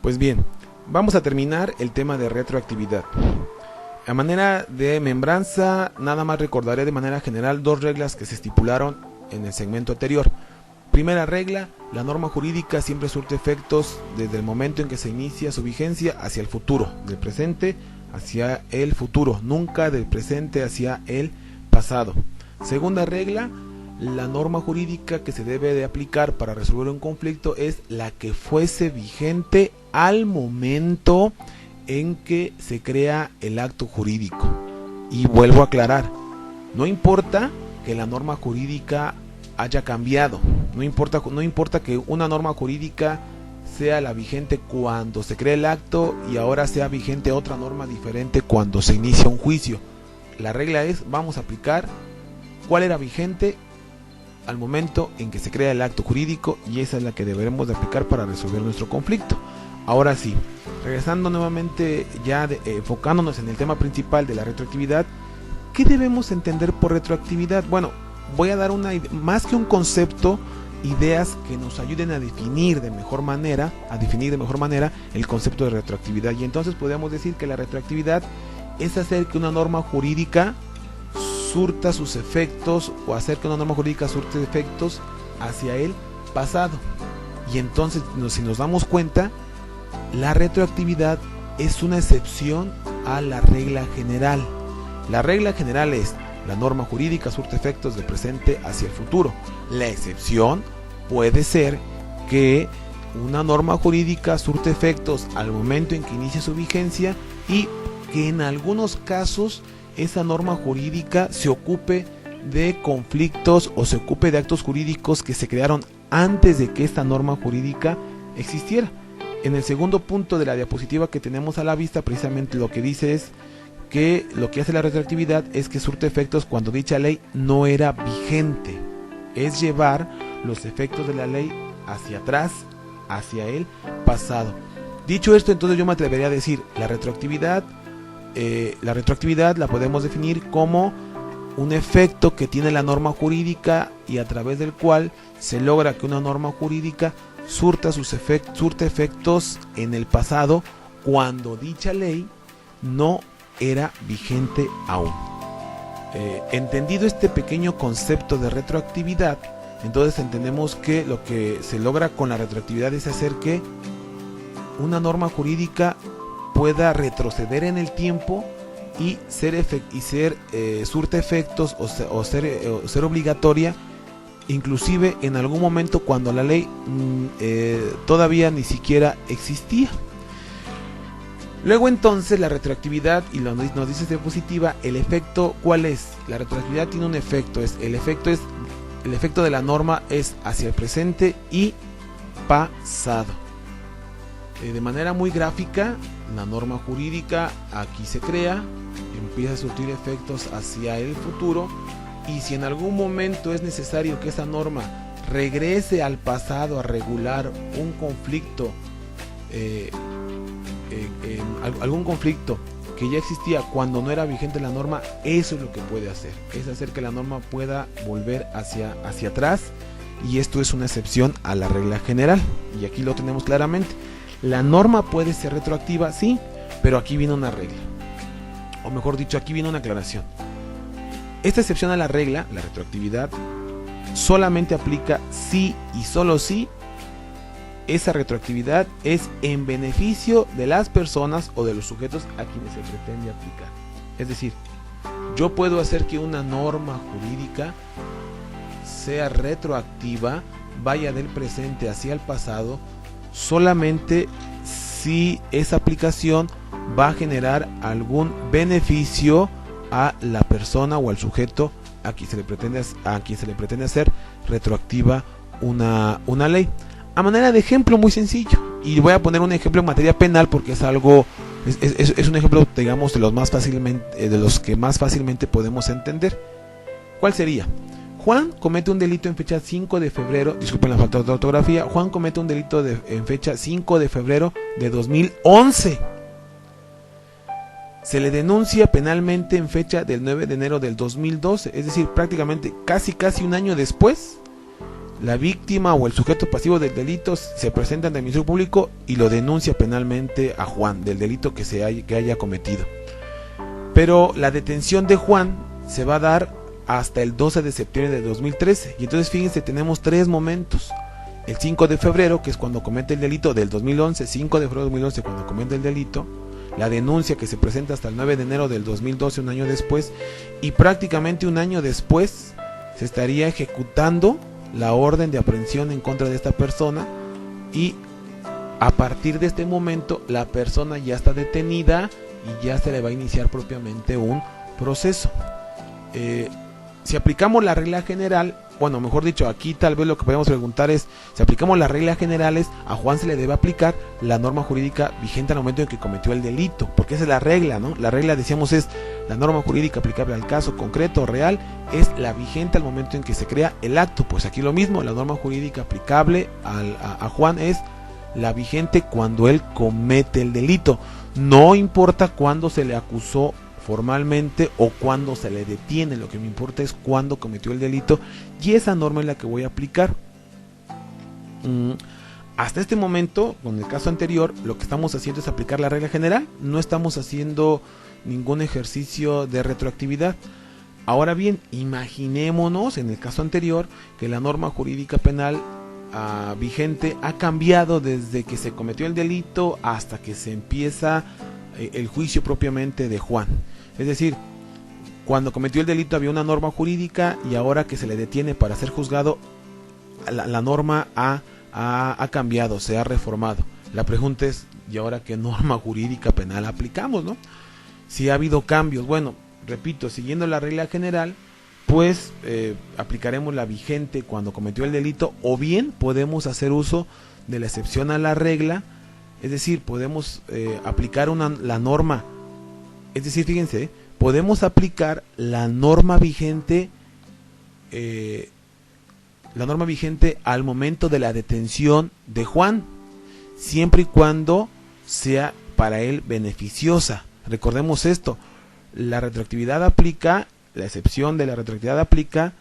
Pues bien, vamos a terminar el tema de retroactividad. A manera de membranza, nada más recordaré de manera general dos reglas que se estipularon en el segmento anterior. Primera regla, la norma jurídica siempre surte efectos desde el momento en que se inicia su vigencia hacia el futuro, del presente hacia el futuro, nunca del presente hacia el pasado. Segunda regla, la norma jurídica que se debe de aplicar para resolver un conflicto es la que fuese vigente al momento en que se crea el acto jurídico. Y vuelvo a aclarar, no importa que la norma jurídica haya cambiado, no importa que una norma jurídica sea la vigente cuando se crea el acto y ahora sea vigente otra norma diferente cuando se inicia un juicio. La regla es, vamos a aplicar cuál era vigente al momento en que se crea el acto jurídico, y esa es la que deberemos de aplicar para resolver nuestro conflicto. Ahora sí, regresando nuevamente ya enfocándonos en el tema principal de la retroactividad, ¿qué debemos entender por retroactividad? Bueno, voy a dar más que un concepto, ideas que nos ayuden a definir de mejor manera el concepto de retroactividad. Y entonces podríamos decir que la retroactividad es hacer que una norma jurídica surta sus efectos, o hacer que una norma jurídica surte efectos hacia el pasado. Y entonces, si nos damos cuenta, la retroactividad es una excepción a la regla general. La regla general es: la norma jurídica surte efectos del presente hacia el futuro. La excepción puede ser que una norma jurídica surte efectos al momento en que inicia su vigencia, y que en algunos casos esa norma jurídica se ocupe de conflictos o se ocupe de actos jurídicos que se crearon antes de que esta norma jurídica existiera. En el segundo punto de la diapositiva que tenemos a la vista, precisamente lo que dice es que lo que hace la retroactividad es que surte efectos cuando dicha ley no era vigente. Es llevar los efectos de la ley hacia atrás, hacia el pasado. Dicho esto, entonces yo me atrevería a decir, la retroactividad la podemos definir como un efecto que tiene la norma jurídica y a través del cual se logra que una norma jurídica surte efectos en el pasado cuando dicha ley no era vigente aún. Entendido este pequeño concepto de retroactividad, entonces entendemos que lo que se logra con la retroactividad es hacer que una norma jurídica pueda retroceder en el tiempo y surte efectos o ser obligatoria, inclusive en algún momento cuando la ley todavía ni siquiera existía. Luego entonces la retroactividad, y nos dice diapositiva, el efecto, ¿cuál es? La retroactividad tiene un efecto, el efecto de la norma es hacia el presente y pasado. De manera muy gráfica, la norma jurídica aquí se crea, empieza a surtir efectos hacia el futuro, y si en algún momento es necesario que esa norma regrese al pasado a regular un conflicto, algún conflicto que ya existía cuando no era vigente la norma, eso es lo que puede hacer, es hacer que la norma pueda volver hacia atrás, y esto es una excepción a la regla general, y aquí lo tenemos claramente. La norma puede ser retroactiva, sí, pero aquí viene una regla, o mejor dicho, aquí viene una aclaración. Esta excepción a la regla, la retroactividad, solamente aplica si y solo si esa retroactividad es en beneficio de las personas o de los sujetos a quienes se pretende aplicar. Es decir, yo puedo hacer que una norma jurídica sea retroactiva, vaya del presente hacia el pasado, solamente si esa aplicación va a generar algún beneficio a la persona o al sujeto a quien se le pretende hacer retroactiva una ley. A manera de ejemplo muy sencillo, y voy a poner un ejemplo en materia penal porque es un ejemplo, digamos, de los que más fácilmente podemos entender. ¿Cuál sería? Juan comete un delito en fecha 5 de febrero, disculpen la falta de ortografía, Juan comete un delito en fecha 5 de febrero de 2011. Se le denuncia penalmente en fecha del 9 de enero del 2012, es decir, prácticamente casi un año después. la víctima o el sujeto pasivo del delito se presenta ante el Ministerio Público y lo denuncia penalmente a Juan del delito que haya cometido. Pero la detención de Juan se va a dar hasta el 12 de septiembre de 2013. Y entonces fíjense, tenemos 3 momentos. El 5 de febrero, que es cuando comete el delito del 2011, 5 de febrero de 2011 cuando comete el delito, la denuncia que se presenta hasta el 9 de enero del 2012, un año después, y prácticamente un año después se estaría ejecutando la orden de aprehensión en contra de esta persona, y a partir de este momento la persona ya está detenida y ya se le va a iniciar propiamente un proceso. Si aplicamos la regla general, bueno, mejor dicho, aquí tal vez lo que podemos preguntar es, si aplicamos las reglas generales, a Juan se le debe aplicar la norma jurídica vigente al momento en que cometió el delito, porque esa es la regla, ¿no? La regla, decíamos, es la norma jurídica aplicable al caso concreto o real, es la vigente al momento en que se crea el acto. Pues aquí lo mismo, la norma jurídica aplicable a Juan es la vigente cuando él comete el delito, no importa cuándo se le acusó formalmente o cuando se le detiene, lo que me importa es cuándo cometió el delito, y esa norma es la que voy a aplicar. Hasta este momento, con el caso anterior, lo que estamos haciendo es aplicar la regla general, no estamos haciendo ningún ejercicio de retroactividad. Ahora bien, imaginémonos en el caso anterior que la norma jurídica penal vigente ha cambiado desde que se cometió el delito hasta que se empieza el juicio propiamente de Juan. Es decir, cuando cometió el delito había una norma jurídica y ahora que se le detiene para ser juzgado, la norma ha cambiado, se ha reformado. La pregunta es, ¿y ahora qué norma jurídica penal aplicamos, no? Si ha habido cambios, bueno, repito, siguiendo la regla general, pues aplicaremos la vigente cuando cometió el delito, o bien podemos hacer uso de la excepción a la regla, es decir, podemos aplicar la norma, es decir, fíjense, podemos aplicar la norma vigente al momento de la detención de Juan, siempre y cuando sea para él beneficiosa. Recordemos esto, la retroactividad aplica, la excepción de la retroactividad aplica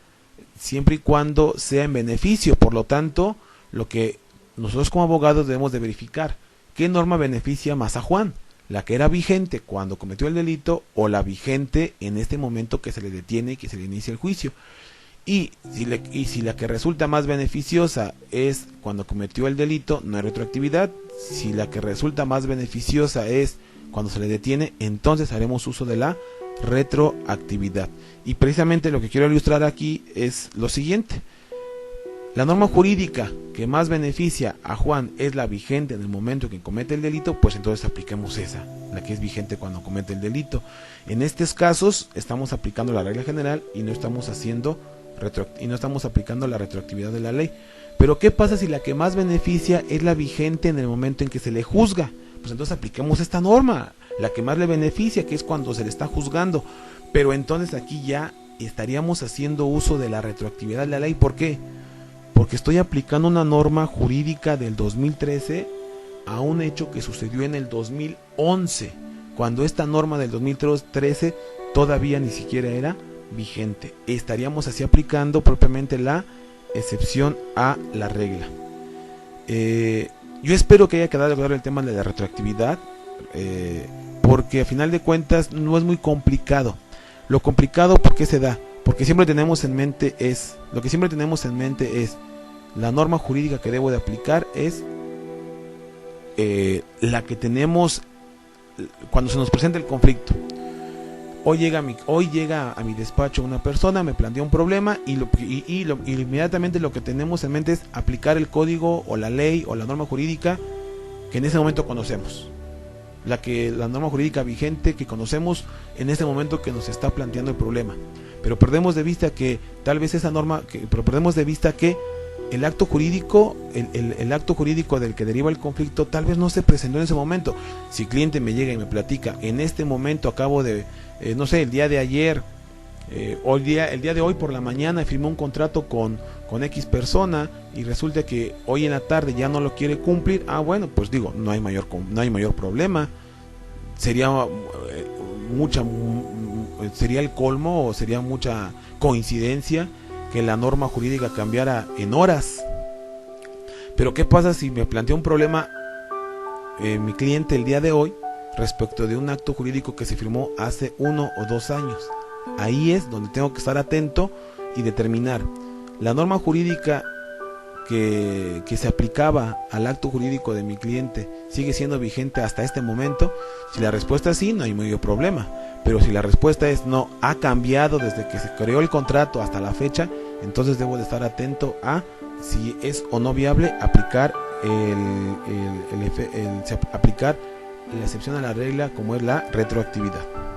siempre y cuando sea en beneficio. Por lo tanto, lo que nosotros como abogados debemos de verificar, ¿qué norma beneficia más a Juan? ¿La que era vigente cuando cometió el delito o la vigente en este momento que se le detiene y que se le inicia el juicio? Y si la que resulta más beneficiosa es cuando cometió el delito, no hay retroactividad. Si la que resulta más beneficiosa es cuando se le detiene, entonces haremos uso de la retroactividad. Y precisamente lo que quiero ilustrar aquí es lo siguiente. La norma jurídica que más beneficia a Juan es la vigente en el momento en que comete el delito, pues entonces apliquemos esa, la que es vigente cuando comete el delito. En estos casos estamos aplicando la regla general y no estamos aplicando la retroactividad de la ley. Pero ¿qué pasa si la que más beneficia es la vigente en el momento en que se le juzga? Pues entonces apliquemos esta norma, la que más le beneficia, que es cuando se le está juzgando. Pero entonces aquí ya estaríamos haciendo uso de la retroactividad de la ley. ¿Por qué? Porque estoy aplicando una norma jurídica del 2013 a un hecho que sucedió en el 2011, cuando esta norma del 2013 todavía ni siquiera era vigente. Estaríamos así aplicando propiamente la excepción a la regla. Yo espero que haya quedado claro el tema de la retroactividad, porque a final de cuentas no es muy complicado. Lo complicado, ¿por qué se da? Porque siempre tenemos en mente la norma jurídica que debo de aplicar es la que tenemos cuando se nos presenta el conflicto. Hoy llega a mi despacho una persona, me plantea un problema y inmediatamente lo que tenemos en mente es aplicar el código o la ley o la norma jurídica que en ese momento conocemos. La norma jurídica vigente que conocemos en este momento que nos está planteando el problema. Pero perdemos de vista que tal vez el acto jurídico, el acto jurídico del que deriva el conflicto tal vez no se presentó en ese momento. Si el cliente me llega y me platica, en este momento acabo de, el día de ayer, el día de hoy por la mañana firmé un contrato con X persona y resulta que hoy en la tarde ya no lo quiere cumplir, bueno, pues digo, no hay mayor problema. Sería el colmo o sería mucha coincidencia que que la norma jurídica cambiara en horas. Pero ¿qué pasa si me plantea un problema mi cliente el día de hoy respecto de un acto jurídico que se firmó hace 1 o 2 años? Ahí es donde tengo que estar atento y determinar la norma jurídica que se aplicaba al acto jurídico de mi cliente sigue siendo vigente hasta este momento. Si la respuesta es sí, no hay mayor problema, pero si la respuesta es no, ha cambiado desde que se creó el contrato hasta la fecha, entonces debo de estar atento a si es o no viable aplicar aplicar la excepción a la regla como es la retroactividad.